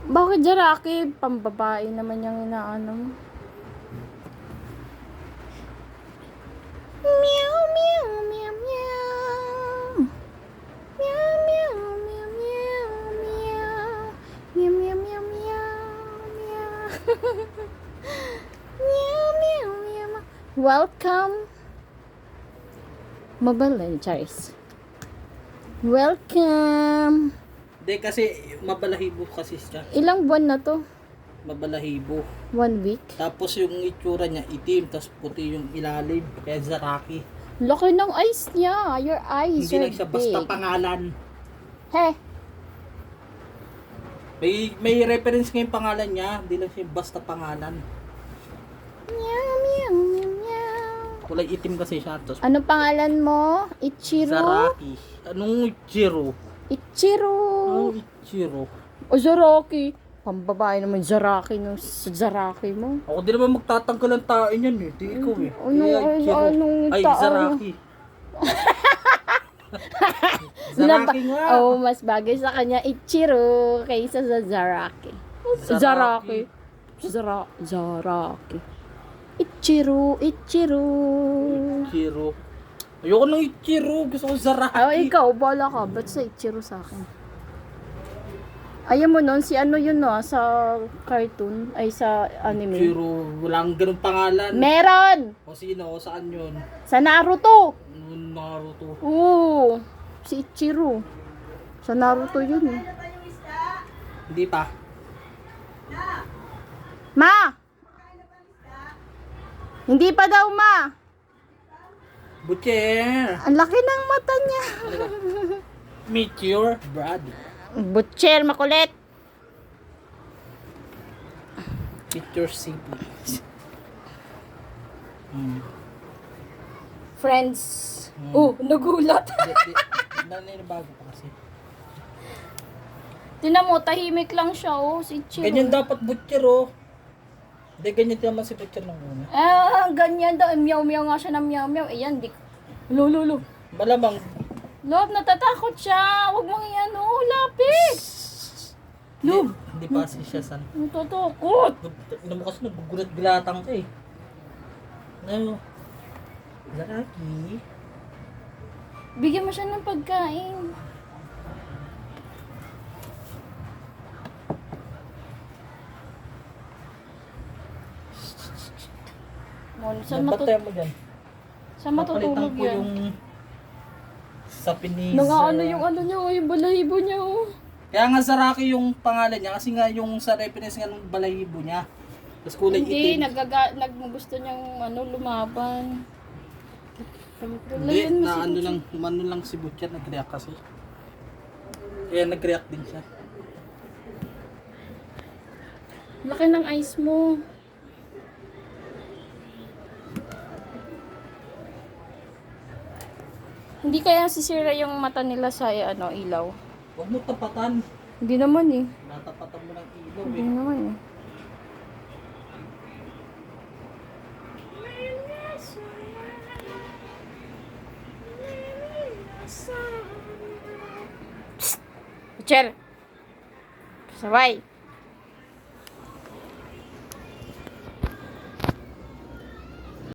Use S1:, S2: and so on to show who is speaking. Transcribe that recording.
S1: Bakit Jaraki? Pambabae naman yung inaano mo. Meow, meow, meow, meow. Meow, meow, meow, meow, meow. Meow, meow, meow, meow, meow. Meow, meow, meow, meow. Welcome. Mobile Charis. Welcome.
S2: Hindi kasi mabalahibo kasi siya.
S1: Ilang buwan na to?
S2: Mabalahibo.
S1: 1 week?
S2: Tapos yung itsura niya itim, tapos puti yung ilalim. Kaya Zaraki.
S1: Laki ng eyes niya. Your eyes
S2: Hindi
S1: are
S2: lang siya basta
S1: big.
S2: pangalan.
S1: He.
S2: May reference nga yung pangalan niya. Hindi lang siya basta pangalan.
S1: Meow, meow, meow, meow.
S2: Kulay itim kasi siya. Tapos
S1: Anong pangalan mo? Ichiro?
S2: Zaraki. Anong Ichiro?
S1: Ichiro.
S2: Anong Ichiro?
S1: O Zaraki. Pambabae naman Zaraki no, sa Zaraki mo.
S2: Ako din naman magtatanggal ang tae niyan eh. Di ikaw eh.
S1: Anong
S2: Ay,
S1: tao?
S2: Zaraki. Zaraki nga.
S1: Oh, mas bagay sa kanya Ichiro kaysa sa Zaraki. Zaraki. Zaraki. Ichiro.
S2: Ichiro. Ayoko ng Ichiro. Gusto ko Zaraki.
S1: Ay, ikaw, bala ka. Ba't sa Ichiro sa akin? Ayaw mo nun, si ano yun no, sa cartoon, ay sa anime.
S2: Ichiro. Walang ganun pangalan.
S1: Meron!
S2: O sino? O saan yun?
S1: Sa Naruto!
S2: Naruto.
S1: Oo, si Ichiro. Sa Naruto yun eh.
S2: Hindi pa.
S1: Ma! Hindi pa daw, ma!
S2: Butcher.
S1: Ang laki ng mata niya.
S2: Meteor. Brad.
S1: Butcher, makulit.
S2: Meteor City.
S1: Friends. Oh, nagulat.
S2: Naninibago pa kasi.
S1: Tinan mo, tahimik lang siya, oh, si Ichiro.
S2: Ganyan dapat Butcher oh. Hindi ganyan naman si Butcher ng una.
S1: Ah, ganyan daw. Meow-meow nga siya ng meow-meow. Ayan, di. Lulu.
S2: Malamang.
S1: Love, natatakot siya. Huwag mong iyan, oh, lapit. Love.
S2: Hindi pa kasi siya san.
S1: Natatakot.
S2: Ina mo kasi nagugulat-gulatang ka eh. Ano? Zaraki.
S1: Bigyan mo siya ng pagkain. Saan
S2: Napatay mo dyan.
S1: matutulog
S2: Papalitan ko
S1: yan?
S2: yung sapin ni
S1: Ano yung ano niya, oh, yung balahibo niya, oh.
S2: Kaya nga Zaraki yung pangalan niya kasi nga yung sa reference nga ng balahibo niya. Tapos kulay
S1: Hindi,
S2: itim.
S1: gusto niyang lumaban.
S2: Hindi, na ano lang si Butcher nag-react kasi. Kaya nag-react din siya.
S1: Laki ng eyes mo. Hindi kaya sisira yung mata nila sa ilaw.
S2: Huwag mo tapatan.
S1: Hindi naman eh.
S2: Natapatan mo ng ilaw
S1: Hindi
S2: eh.
S1: naman eh. Psst! Butcher! Sabay!